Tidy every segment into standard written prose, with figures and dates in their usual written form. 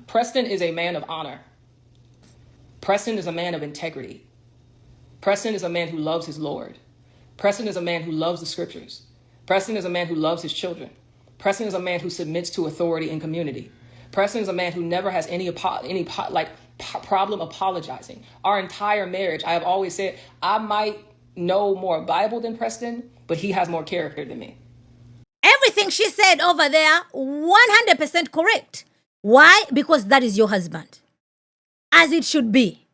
Preston is a man of honor. Preston is a man of integrity. Preston is a man who loves his Lord. Preston is a man who loves the scriptures. Preston is a man who loves his children. Preston is a man who submits to authority in community. Preston is a man who never has any problem apologizing. Our entire marriage, I have always said, I might know more Bible than Preston, but he has more character than me. Everything she said over there, 100% correct. Why? Because that is your husband, as it should be.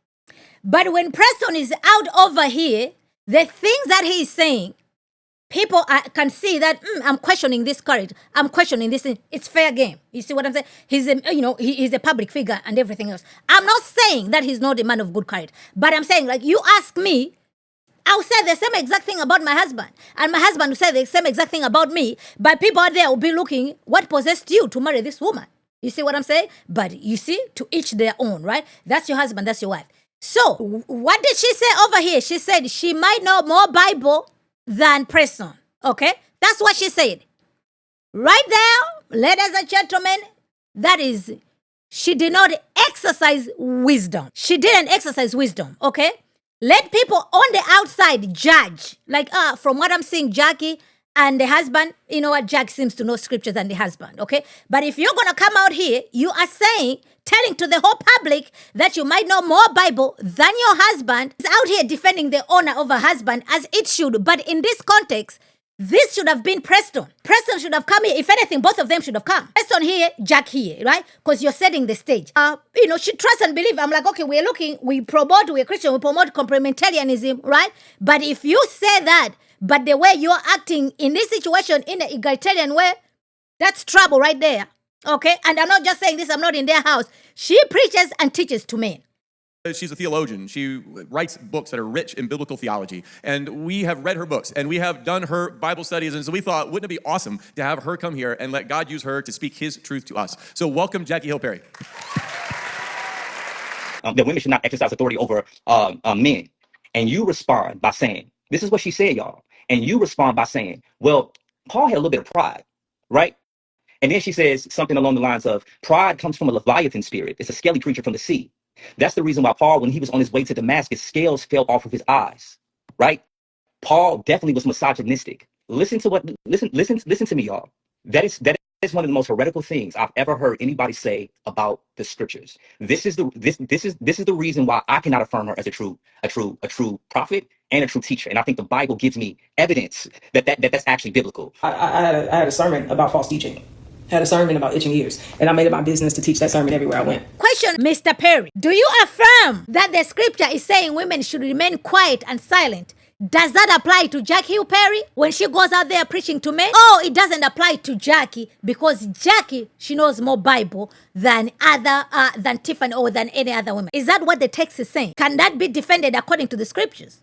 But when Preston is out over here, the things that he is saying, people can see that I'm questioning this courage. I'm questioning this. It's fair game. You see what I'm saying? He's a public figure and everything else. I'm not saying that he's not a man of good courage, but I'm saying, like, you ask me, I'll say the same exact thing about my husband, and my husband will say the same exact thing about me. But people out there will be looking, what possessed you to marry this woman? You see what I'm saying? But you see, to each their own, right? That's your husband, that's your wife. So, what did she say over here? She said she might know more Bible than Preston. Okay? That's what she said. Right there, ladies and gentlemen, that is, she did not exercise wisdom. She didn't exercise wisdom, okay? Let people on the outside judge. Like, from what I'm seeing, Jackie and the husband, you know what, Jack seems to know scriptures than the husband, okay? But if you're going to come out here, you are telling to the whole public that you might know more Bible than your husband. Is out here defending the honor of a husband as it should. But in this context, this should have been Preston. Preston should have come here. If anything, both of them should have come. Preston here, Jack here, right? Because you're setting the stage. She trusts and believe. I'm like, okay, we're Christian, we promote complementarianism, right? But if you say that, but the way you're acting in this situation in an egalitarian way, that's trouble right there. Okay? And I'm not just saying this, I'm not in their house. She preaches and teaches to men. She's a theologian. She writes books that are rich in biblical theology. And we have read her books and we have done her Bible studies. And so we thought, wouldn't it be awesome to have her come here and let God use her to speak his truth to us? So welcome, Jackie Hill Perry. That women should not exercise authority over men. And you respond by saying, this is what she said, y'all. And you respond by saying, well, Paul had a little bit of pride, right? And then she says something along the lines of, pride comes from a Leviathan spirit. It's a scaly creature from the sea. That's the reason why Paul, when he was on his way to Damascus, scales fell off of his eyes, right? Paul definitely was misogynistic. Listen to me, y'all. That is one of the most heretical things I've ever heard anybody say about the scriptures. This is the reason why I cannot affirm her as a true prophet and a true teacher. And I think the Bible gives me evidence that's actually biblical. I had a sermon about false teaching. Had a sermon about itching ears, and I made it my business to teach that sermon everywhere I went. Question, Mr. Perry. Do you affirm that the scripture is saying women should remain quiet and silent? Does that apply to Jackie Hill Perry when she goes out there preaching to men? Oh, it doesn't apply to Jackie because Jackie, she knows more Bible than Tiphani or than any other woman. Is that what the text is saying? Can that be defended according to the scriptures?